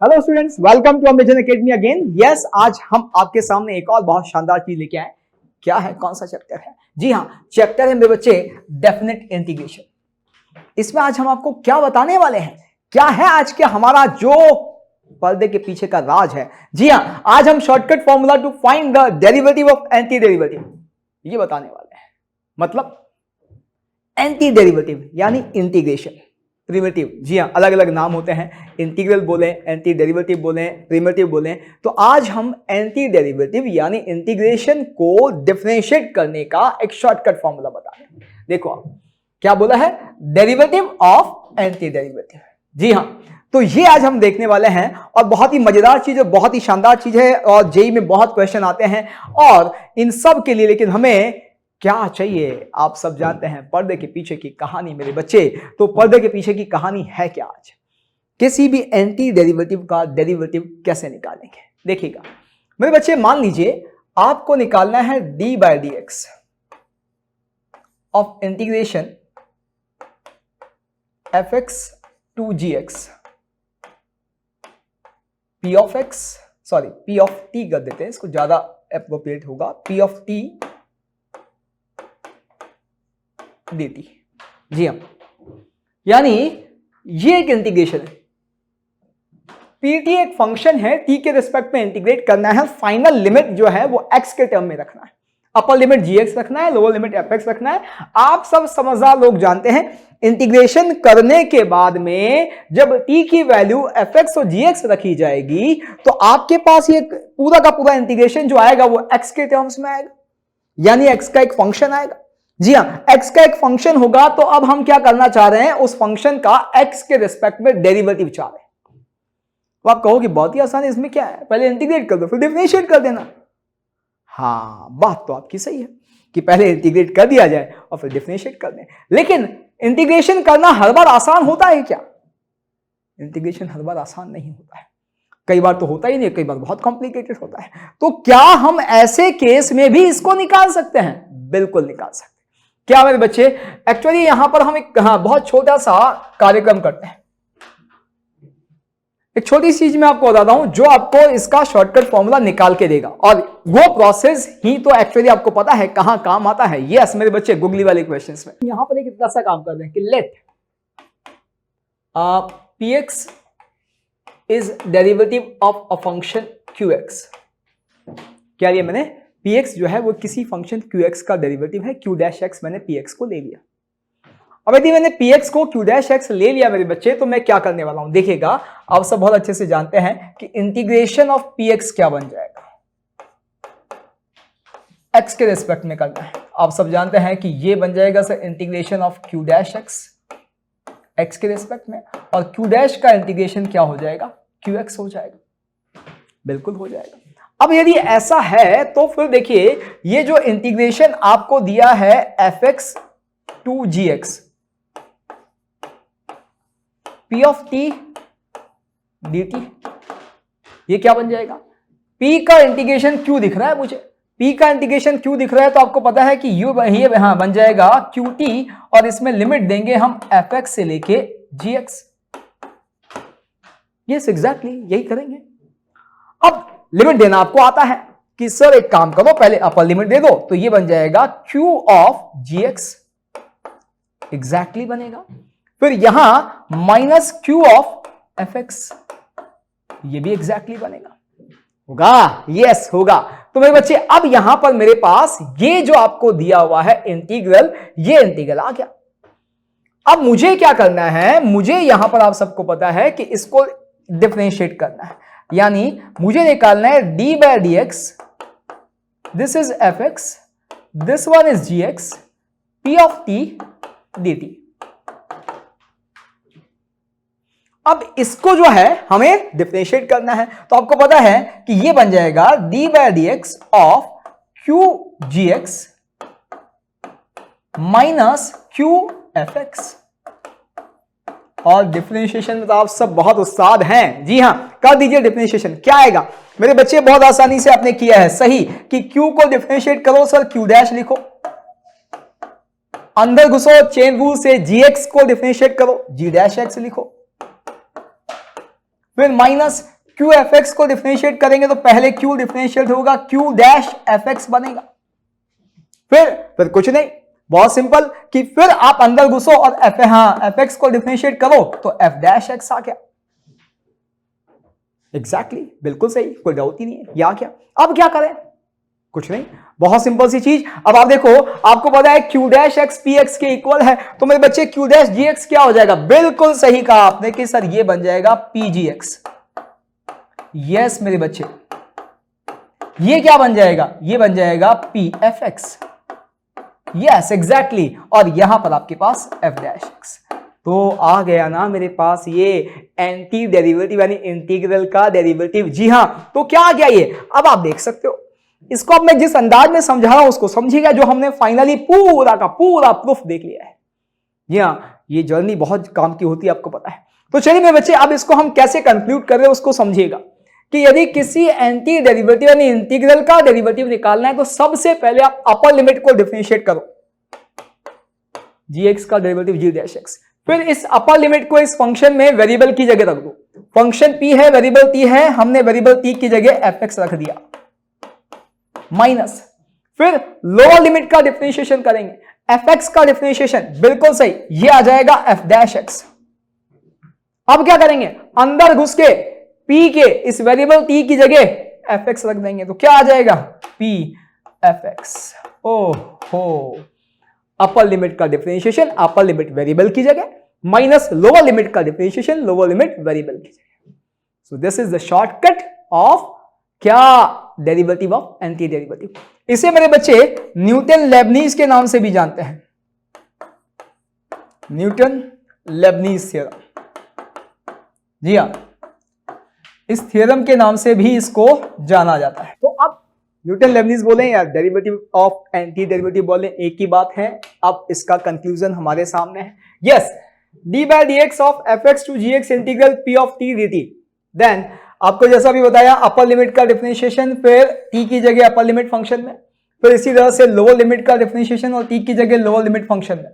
Hello students, welcome to Amazon academy again. Yes, आज हम आपके सामने एक और बहुत शानदार चीज लेके आए। क्या है, कौन सा चैप्टर है? जी हाँ, चैप्टर है मेरे बच्चे डेफिनेट इंटीग्रेशन। इसमें आज हम आपको क्या बताने वाले हैं, क्या है आज के हमारा जो पर्दे के पीछे का राज है। जी हाँ, आज हम shortcut formula to find the derivative of anti derivative ये बताने वाले हैं। मतलब एंटी डेरिवेटिव यानी इंटीग्रेशन, प्रिमिटिव। जी हाँ, अलग अलग नाम होते हैं, इंटीग्रल बोले, एंटी डेरिवेटिव बोले, प्रिमिटिव बोले। तो आज हम एंटी डेरिवेटिव यानी इंटीग्रेशन को डिफरेंशिएट करने का एक शॉर्टकट फॉर्मूला बता रहे हैं। देखो आप क्या बोला है, डेरिवेटिव ऑफ एंटी डेरिवेटिव। जी हाँ, तो ये आज हम देखने वाले हैं और बहुत ही मजेदार चीज है, बहुत ही शानदार चीज है और जेईई में बहुत क्वेश्चन आते हैं और इन सब के लिए लेकिन हमें क्या चाहिए, आप सब जानते हैं पर्दे के पीछे की कहानी मेरे बच्चे। तो पर्दे के पीछे की कहानी है क्या आज? किसी भी एंटी डेरिवेटिव का डेरिवेटिव कैसे निकालेंगे, देखिएगा मेरे बच्चे। मान लीजिए आपको निकालना है d by d x of integration f x to g x p of x, sorry p of t कर देते हैं, इसको ज्यादा एप्रोप्रिएट होगा, पी ऑफ टी dt। जी हाँ, यानी ये एक इंटीग्रेशन है। pt एक फंक्शन है, t के रिस्पेक्ट में इंटीग्रेट करना है। फाइनल लिमिट जो है वो x के टर्म में रखना है, अपर लिमिट gx रखना है, लोअर लिमिट fx रखना है। आप सब समझदार लोग जानते हैं इंटीग्रेशन करने के बाद में जब t की वैल्यू fx और gx रखी जाएगी तो आपके पास ये पूरा का पूरा इंटीग्रेशन जो आएगा वो x के टर्म्स में आएगा, यानी x का एक फंक्शन आएगा। जी हाँ, x का एक फंक्शन होगा। तो अब हम क्या करना चाह रहे हैं, उस फंक्शन का x के रिस्पेक्ट में डेरिवेटिव चाह रहे हैं। तो आप कहोगे बहुत ही आसान है, इसमें क्या है, पहले इंटीग्रेट कर दो फिर डिफरेंशिएट कर देना। हाँ, बात तो आपकी सही है कि पहले इंटीग्रेट कर दिया जाए और फिर डिफरेंशिएट कर दें, लेकिन इंटीग्रेशन करना हर बार आसान होता है क्या? इंटीग्रेशन हर बार आसान नहीं होता है, कई बार तो होता ही नहीं, कई बार बहुत कॉम्प्लिकेटेड होता है। तो क्या हम ऐसे केस में भी इसको निकाल सकते हैं? बिल्कुल निकाल सकते हैं। क्या मेरे बच्चे, एक्चुअली यहां पर हम एक बहुत छोटा सा कार्यक्रम करते हैं। एक छोटी सी चीज मैं आपको बताता हूं जो आपको इसका शॉर्टकट फॉर्मूला निकाल के देगा, और वो प्रोसेस ही तो एक्चुअली आपको पता है कहां काम आता है। यस मेरे बच्चे, गुगली वाले क्वेश्चंस में यहां पर एक इतना सा काम कर रहे हैं कि let px is derivative of a function qx। क्या लिया मैंने, px जो है वो किसी फंक्शन qx का डेरिवेटिव है, q डैश x मैंने px को ले लिया। अब यदि मैंने px को q डैश x ले लिया मेरे बच्चे, तो मैं क्या करने वाला हूं, देखिएगा आप सब बहुत अच्छे से जानते हैं कि इंटीग्रेशन ऑफ px क्या बन जाएगा, x के रिस्पेक्ट में करना है। आप सब जानते हैं कि ये बन जाएगा sir integration of q dash x के रिस्पेक्ट में, और q डैश का इंटीग्रेशन क्या हो जाएगा, qx हो जाएगा। बिल्कुल हो जाएगा। अब यदि ऐसा है तो फिर देखिए ये जो इंटीग्रेशन आपको दिया है fx to gx p of t dt, ये क्या बन जाएगा, p का इंटीग्रेशन q दिख रहा है मुझे, p का इंटीग्रेशन q दिख रहा है तो आपको पता है कि ये बन जाएगा qt, और इसमें लिमिट देंगे हम fx से लेके gx। यस एग्जैक्टली यही करेंगे। अब लिमिट देना आपको आता है कि सर एक काम करो, पहले अपर लिमिट दे दो, तो ये बन जाएगा q ऑफ gx, एग्जैक्टली बनेगा। फिर यहां माइनस q ऑफ fx, ये भी एग्जैक्टली बनेगा, होगा? यस होगा। तो मेरे बच्चे अब यहां पर मेरे पास ये जो आपको दिया हुआ है इंटीग्रल, ये इंटीग्रल आ गया। अब मुझे क्या करना है, मुझे यहां पर आप सबको पता है कि इसको डिफरेंशिएट करना है, यानी मुझे निकालना है d by d x, this is f x, this one is g x, p of t d t. अब इसको जो है हमें डिफरेंशिएट करना है, तो आपको पता है कि ये बन जाएगा d by d x of q g x minus q f x. और डिफरेंशिएशन में तो आप सब बहुत उस्ताद हैं। जी हां, कर दीजिए डिफरेंशिएशन। क्या आएगा मेरे बच्चे, बहुत आसानी से आपने किया है सही कि q को डिफरेंशिएट करो सर, q डैश लिखो, अंदर घुसो चेन रूल से, gx को डिफरेंशिएट करो, g डैश x लिखो, फिर माइनस क्यू एफ एक्स को डिफरेंशिएट करेंगे तो पहले क्यू डिफरेंशिएट होगा, क्यू डैश एफ एक्स बनेगा। फिर कुछ नहीं, बहुत सिंपल कि फिर आप अंदर घुसो और एफ एक्स को डिफरेंशिएट करो तो एफ डैश एक्स आ गया। एग्जैक्टली, बिल्कुल सही, कोई डाउट ही नहीं है। या क्या, अब क्या करें? कुछ नहीं, बहुत सिंपल सी चीज। अब आप देखो, आपको पता है Q dash x P x के इक्वल है, तो मेरे बच्चे क्यू डैश जी एक्स क्या हो जाएगा? बिल्कुल सही कहा आपने कि सर ये बन जाएगा पी जी एक्स। यस मेरे बच्चे, ये क्या बन जाएगा? ये बन जाएगा P F x. Yes exactly, और यहां पर आपके पास एफ डैश एक्स। तो आ गया ना मेरे पास ये एंटी डेरिवेटिव यानी इंटीग्रल का डेरिवेटिव। जी हां, तो क्या आ गया ये? अब आप देख सकते हो, इसको अब मैं जिस अंदाज में समझा रहा हूं उसको समझिएगा, जो हमने फाइनली पूरा का पूरा प्रूफ देख लिया है। जी हां, ये जर्नी बहुत काम की होती है, आपको पता है। तो चलिए मेरे बच्चे, अब इसको हम कैसे कंक्लूड कर रहे हैं उसको समझिएगा कि यदि किसी एंटी डेरिवेटिव यानी इंटीग्रल का डेरिवेटिव निकालना है तो सबसे पहले आप अपर लिमिट को डिफरेंशिएट करो, जी एक्स का डेरिवेटिव जी डैश एक्स। फिर इस अपर लिमिट को इस फंक्शन में वेरिएबल की जगह रख दो। फंक्शन पी है, वेरिएबल टी है, हमने वेरिएबल टी की जगह एफ एक्स रख दिया, माइनस फिर लोअर लिमिट का डिफरेंशिएशन करेंगे, एफ एक्स का डिफरेंशिएशन, बिल्कुल सही, ये आ जाएगा एफ डैश एक्स। अब क्या करेंगे? अंदर घुस के पी के इस वेरिएबल टी की जगह एफ एक्स रख देंगे, तो क्या आ जाएगा? P F X. ओहो, अपर लिमिट का डिफरेंशिएशन अपर लिमिट वेरिएबल की जगह, माइनस लोअर लिमिट का डिफरेंशिएशन लोअर लिमिट वेरिएबल की जगह। So this is the shortcut of क्या? Derivative of anti derivative. इसे मेरे बच्चे न्यूटन लेबनीज के नाम से भी जानते हैं, न्यूटन लेबनीज थ्योरम। जी हां, इस थ्योरम के नाम से भी इसको जाना जाता है। तो अब न्यूटन लेबनीज बोले या डेरिवेटिव ऑफ एंटी डेरिवेटिव बोले, एक ही बात है। अब इसका कंक्लूजन हमारे सामने है। Yes, d by D x of f x to g x integral p of t d t. Then आपको जैसा भी बताया, अपर लिमिट का डिफरेंशिएशन, फिर टी की जगह अपर लिमिट फंक्शन में, फिर इसी तरह से लोअर लिमिट का डिफरेंशिएशन और टी की जगह लोअर लिमिट फंक्शन में।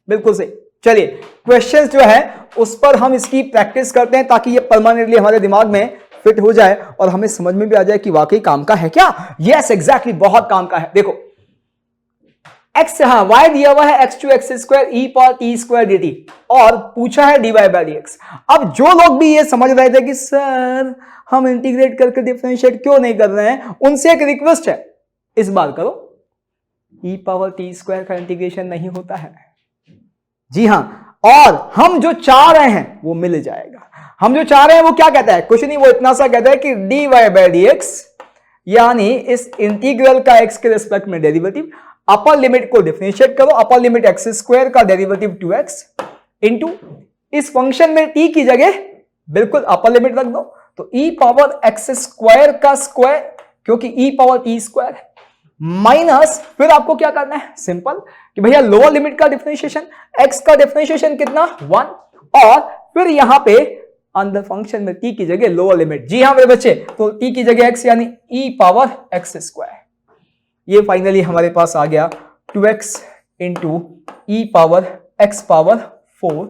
बिल्कुल सही। चलिए क्वेश्चंस जो है उस पर हम इसकी प्रैक्टिस करते हैं ताकि ये परमानेंटली हमारे दिमाग में फिट हो जाए और हमें समझ में भी आ जाए कि वाकई काम का है क्या। यस एग्जैक्टली, बहुत काम का है। देखो x, हाँ y दिया हुआ है x to x square e power t square d t, और पूछा है dy बाई डी एक्स। अब जो लोग भी ये समझ रहे थे कि सर हम इंटीग्रेट करके डिफरेंशिएट क्यों नहीं कर रहे हैं, उनसे एक रिक्वेस्ट है, इस बार करो। ई पावर टी स्क्वायर का इंटीग्रेशन नहीं होता है। जी हां, और हम जो चाह रहे हैं वो मिल जाएगा। हम जो चाह रहे हैं वो क्या कहता है? कुछ नहीं, वो इतना सा कहता है कि dy बाई डी एक्स यानी इस इंटीग्रल का x के रिस्पेक्ट में डेरिवेटिव, अपर लिमिट को डिफरेंशिएट करो, अपर लिमिट एक्स स्क्वायर का डेरिवेटिव 2x इंटू इस फंक्शन में t की जगह बिल्कुल अपर लिमिट रख दो, तो e पावर एक्स स्क्वायर का स्क्वायर, क्योंकि e पावर t स्क्वायर है, माइनस फिर आपको क्या करना है? सिंपल कि भैया लोअर लिमिट का डिफरेंशिएशन, x का डिफरेंशिएशन कितना? 1, और फिर यहां पे अंदर फंक्शन में t की जगह लोअर लिमिट। जी हां मेरे बच्चे, तो t की जगह x यानी e पावर एक्स स्क्वायर। ये फाइनली हमारे पास आ गया 2x into E power X power 4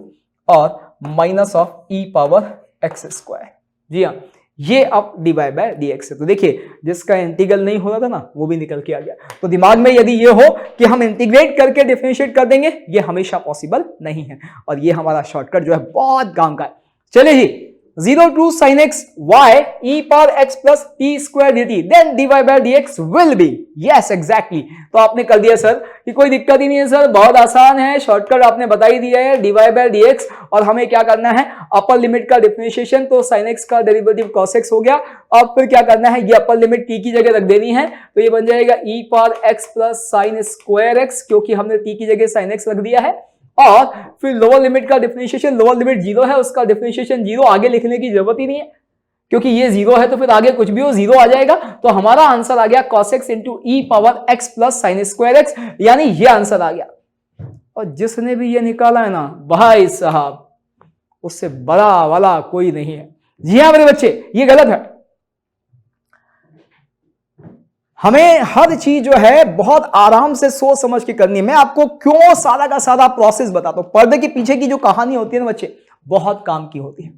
और minus of E power X square. जी हाँ, ये अब D by by D X है। तो देखिए, जिसका इंटीग्रल नहीं हो रहा था ना, वो भी निकल के आ गया। तो दिमाग में यदि ये हो कि हम इंटीग्रेट करके डिफरेंशिएट कर देंगे, ये हमेशा पॉसिबल नहीं है, और ये हमारा शॉर्टकट जो है बहुत काम का है। चलिए जी, 0 to sin x y e power x plus t square dt, then dy by dx will be, yes exactly। तो आपने कर दिया सर, कि कोई दिक्कत ही नहीं है सर, बहुत आसान है, शॉर्टकट आपने बता ही दिया है, dy by dx। और हमें क्या करना है? अपर लिमिट का डिफरेंशिएशन, तो sin x का डेरिवेटिव cos x हो गया। अब फिर क्या करना है? ये अपर लिमिट t की जगह रख देनी है, तो ये बन जाएगा e power x plus sin square x, क्योंकि हमने t की जगह sin x रख दिया है। और फिर लोअर लिमिट का डिफरेंशिएशन, लोअर लिमिट 0 है, उसका डिफरेंशिएशन 0, आगे लिखने की जरूरत ही नहीं है, क्योंकि ये 0 है तो फिर आगे कुछ भी हो 0 आ जाएगा। तो हमारा आंसर आ गया cos x into E power x plus sine square x, यानी ये आंसर आ गया। और जिसने भी ये निकाला है ना भाई साहब, उससे बड़ा वाला कोई नहीं है। जी हाँ मेरे बच्चे, ये गलत है। हमें हर चीज जो है बहुत आराम से सोच समझ के करनी है। मैं आपको क्यों सारा का सारा प्रोसेस बताता हूं। पर्दे के पीछे की जो कहानी होती है ना बच्चे, बहुत काम की होती है।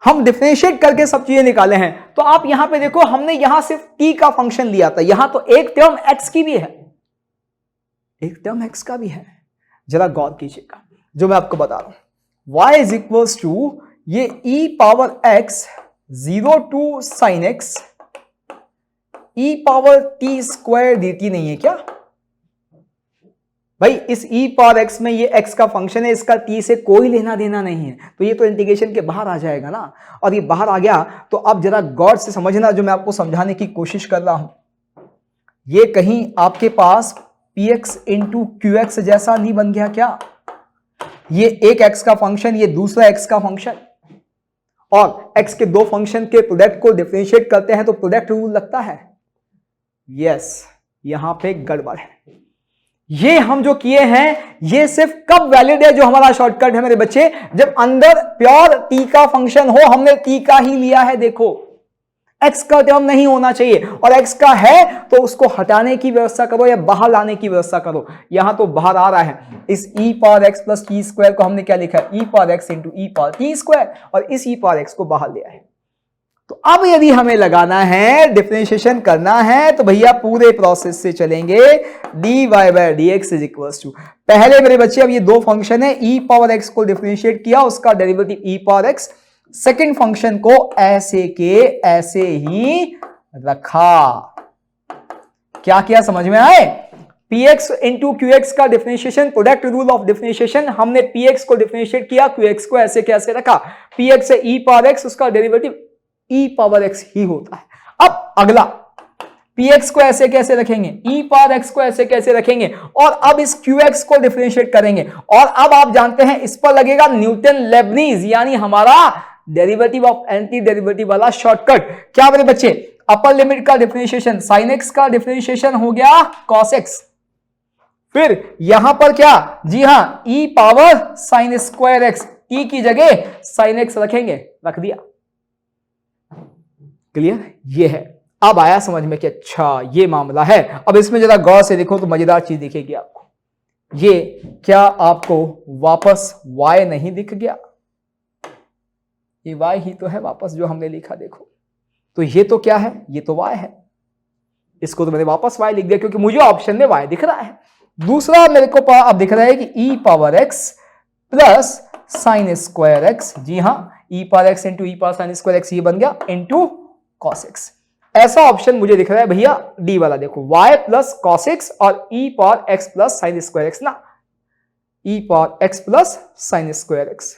हम डिफरेंशिएट करके सब चीजें निकाले हैं। तो आप यहां पे देखो, हमने यहां सिर्फ t का फंक्शन लिया था, यहां तो एक टर्म x की भी है, एक टर्म x का भी है। जरा गौर कीजिएगा जो मैं आपको बता रहा हूं, y इज इक्वल्स टू ये e power x 0 to sine x e power t square dt नहीं है क्या भाई? इस e पावर x में ये x का फंक्शन है, इसका t से कोई लेना देना नहीं है, तो ये तो इंटीग्रेशन के बाहर आ जाएगा ना। और ये बाहर आ गया तो अब जरा गौर से समझना जो मैं आपको समझाने की कोशिश कर रहा हूं। ये कहीं आपके पास px इंटू qx जैसा नहीं बन गया क्या? ये एक x का फंक्शन, ये दूसरा x का फंक्शन, और x के दो फंक्शन के प्रोडक्ट को डिफरेंशिएट करते हैं तो प्रोडक्ट रूल लगता है। यस, यहां पे गड़बड़ है। ये हम जो किए हैं ये सिर्फ कब वैलिड है, जो हमारा शॉर्टकट है मेरे बच्चे, जब अंदर प्योर t का फंक्शन हो, हमने t का ही लिया है। देखो x का टर्म नहीं होना चाहिए, और x का है तो उसको हटाने की व्यवस्था करो या बाहर लाने की व्यवस्था करो। यहां तो बाहर आ रहा है। इस e power x plus T square को हमने क्या लिखा है, e power x into e power t square, और इस e पावर x को बाहर लिया है। तो अब यदि हमें लगाना है, डिफरेंशिएशन करना है, तो भैया पूरे प्रोसेस से चलेंगे। dy by dx is equals to, पहले मेरे बच्चे अब ये दो फंक्शन है, e पावर x को डिफरेंशिएट किया, उसका derivative e power x, second function को ऐसे के ऐसे ही रखा। क्या किया समझ में आए? px इंटू qx का differentiation, product rule of differentiation, हमने px को डिफरेंशिएट किया, qx को ऐसे कैसे रखा, px से e पावर x, उसका डेरिवेटिव e पावर x ही होता है। अब अगला px को ऐसे कैसे रखेंगे, e पावर x को ऐसे कैसे रखेंगे, और अब इस qx को डिफरेंशिएट करेंगे, और अब आप जानते हैं इस पर लगेगा न्यूटन लेबनीज, यानी हमारा डेरिवेटिव ऑफ एंटी डेरिवेटिव वाला शॉर्टकट। क्या मेरे बच्चे, अपर लिमिट का डिफरेंशिएशन, साइन x का डिफरेंशिएशन हो गया कॉस x, फिर यहां पर क्या, जी हां e power sine square x, e की जगह साइन x रखेंगे, रख दिया। क्लियर? ये है। अब आया समझ में कि अच्छा ये मामला है। अब इसमें जरा गौर से देखो तो मजेदार चीज दिखेगी आपको। ये क्या आपको वापस y नहीं दिख गया? ये y ही तो है वापस जो हमने लिखा, देखो। तो ये तो क्या है, ये तो y है। इसको तो मैंने वापस y लिख दिया क्योंकि मुझे ऑप्शन में y दिख रहा है। दूसरा मेरे को अब दिख रहा है कि e power x plus sine square x, जी हां e power x into e power sine square x, ये बन गया इंटू cos x। ऐसा ऑप्शन मुझे दिख रहा है भैया डी वाला, देखो y प्लस cos x और e power x plus sine square x ना, e power x plus sine square x।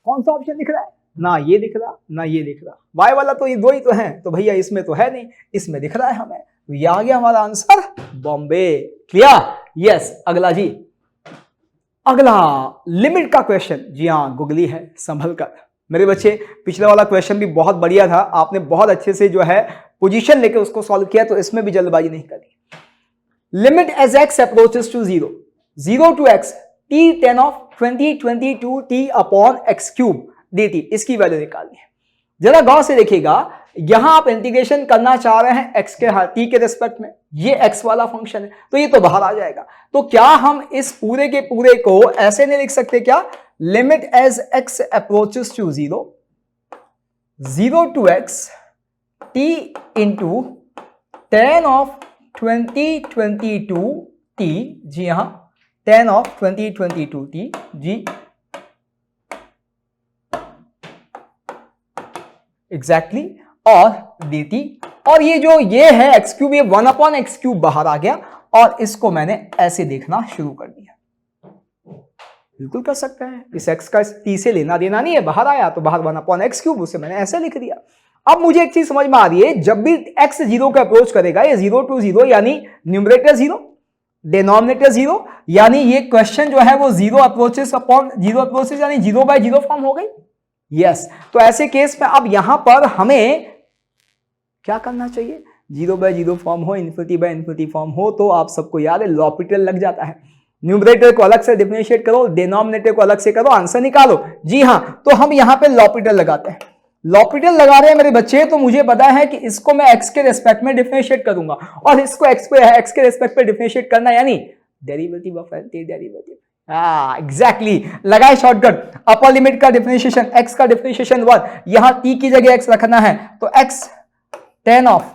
कौन सा ऑप्शन दिख रहा है? ना ये दिख रहा ना ये दिख रहा, y वाला तो ये दो ही तो है, तो भैया इसमें तो है नहीं, इसमें दिख रहा है हमें, तो ये आ गया हमारा आंसर बॉम्बे। क्लियर? यस। अगला जी, अगला लिमिट का क्वेश्चन, जी हाँ गुगली है, संभल कर मेरे बच्चे। पिछला वाला क्वेश्चन भी बहुत बढ़िया था, आपने बहुत अच्छे से जो है पोजीशन लेके उसको सॉल्व किया, तो इसमें भी जल्दबाजी नहीं करी। Limit as x approaches to 0 to x t tan of 2022 t upon x cube dt, इसकी वैल्यू निकालनी है। जरा गौर से देखिएगा, यहां आप इंटीग्रेशन करना चाह रहे हैं x के t के रिस्पेक्ट में, ये x वाला फंक्शन है तो ये तो बाहर आ जाएगा। तो क्या हम इस पूरे के पूरे को ऐसे नहीं लिख सकते क्या, limit as x approaches to 0 to x t into tan of 2022 t, जी हां tan ऑफ 2022 t, जी एग्जैक्टली, और dt, और ये जो ये है x क्यूब, ये 1 अपॉन एक्स क्यूब बाहर आ गया, और इसको मैंने ऐसे देखना शुरू कर दिया। बिल्कुल कर सकते हैं, इस x का t से लेना देना नहीं है, बाहर आया तो बाहर 1 अपॉन एक्स क्यूब, उसे मैंने ऐसे लिख दिया। अब मुझे एक चीज समझ में आ रही है, जब भी x 0 को अप्रोच करेगा, ये 0 टू 0 यानी न्यूमरेटर 0 डिनोमिनेटर 0, यानी ये क्वेश्चन जो है वो 0 अप्रोचेस अपॉन 0 अप्रोचेस यानी 0 बाय 0 फॉर्म हो गई। यस, तो ऐसे केस में अब यहां पर हमें क्या करना चाहिए, 0 बाय 0 फॉर्म हो, इन्फिनिटी बाय इन्फिनिटी फॉर्म हो, तो आप सबको याद है लॉपिटल लग जाता है। न्यूमरेटर को अलग से डिफरेंशिएट करो, डिनोमिनेटर को अलग से करो, आंसर निकालो। जी हां, तो हम यहां पे लॉपिटल लगाते हैं। लॉपिटल लगा रहे हैं मेरे बच्चे, तो मुझे पता है कि इसको मैं x के रेस्पेक्ट में डिफरेंशिएट करूंगा, और इसको x के रेस्पेक्ट पे डिफरेंशिएट करना यानी derivative of anti derivative, exactly लगाए शॉर्टकट। अपर लिमिट का डिफरेंशिएशन x का डिफरेंशिएशन 1, यहां t की जगह x रखना है तो x tan ऑफ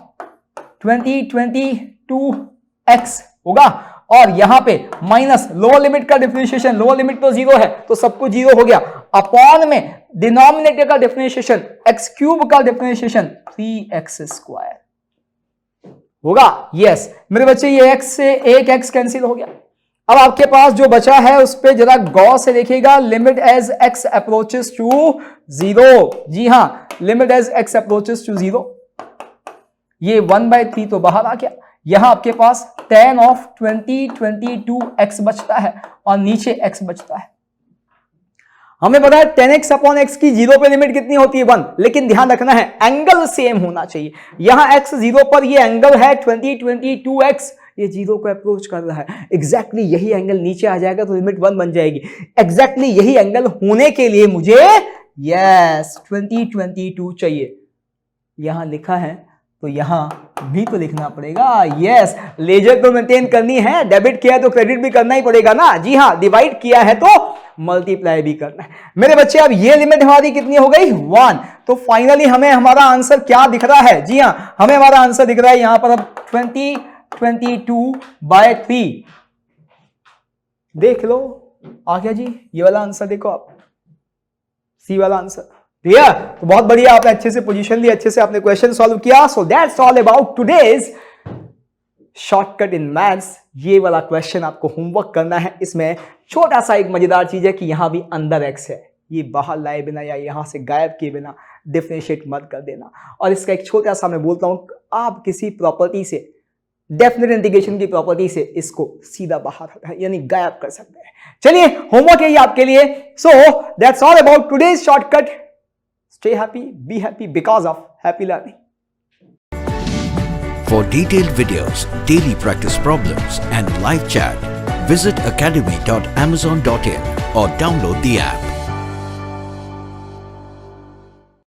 22x होगा, और यहां पे माइनस लोअर लिमिट का डिफरेंशिएशन, लोअर लिमिट तो 0 है तो सब कुछ 0 हो गया, अपॉन में डिनोमिनेटर का डिफरेंशिएशन x क्यूब का डिफरेंशिएशन 3x² होगा। यस मेरे बच्चे, ये x से एक x कैंसिल हो गया। अब आपके पास जो बचा है उस पे जरा गौर से देखिएगा, limit as x approaches to 0। जी हां, limit as x approaches to 0, ये 1/3 तो बाहर आ गया। यहां आपके पास tan ऑफ 22x बचता है और नीचे x बचता है। हमें पता है tan x अपॉन x की 0 पे लिमिट कितनी होती है 1, लेकिन ध्यान रखना है एंगल सेम होना चाहिए। यहां x 0 पर ये एंगल है 22x, ये 0 को अप्रोच कर रहा है, एग्जैक्टली यही एंगल नीचे आ जाएगा तो लिमिट 1 बन जाएगी। एग्जैक्टली यही एंगल होने के लिए मुझे यस 2022 चाहिए। यहां लिखा है तो यहां भी तो लिखना पड़ेगा। यस लेजर तो मेंटेन करनी है, डेबिट किया तो क्रेडिट भी करना ही पड़ेगा ना। जी हां, डिवाइड किया है तो मल्टीप्लाई भी करना है। मेरे बच्चे अब ये लिमिट हमारी कितनी हो गई 1, तो फाइनली हमें हमारा आंसर क्या दिख रहा है? जी हां, हमें हमारा आंसर दिख रहा है यहां पर अब 2022/3। देख लो आ गया जी, ये वाला आंसर देखो आप, सी वाला आंसर। क्लियर? तो बहुत बढ़िया, आपने अच्छे से पोजीशन ली, अच्छे से आपने क्वेश्चन सॉल्व किया। So that's all about today's shortcut in maths. ये वाला क्वेश्चन आपको होमवर्क करना है। इसमें छोटा सा एक मजेदार चीज है कि यहां भी अंदर x है, ये बाहर लाए बिना या यहां से गायब किए बिना डिफरेंशिएट मत कर देना। और इसका एक छोटा सा मैं बोलता हूं, आप किसी प्रॉपर्टी से, डेफिनेट इंटीग्रेशन की प्रॉपर्टी से इसको सीधा बाहर यानी गायब कर सकते हैं। चलिए होमवर्क है ये आपके लिए। So that's all about today's shortcut. Stay happy, be happy because of happy learning. For detailed videos, daily practice problems and live chat, visit academy.amazon.in or download the app.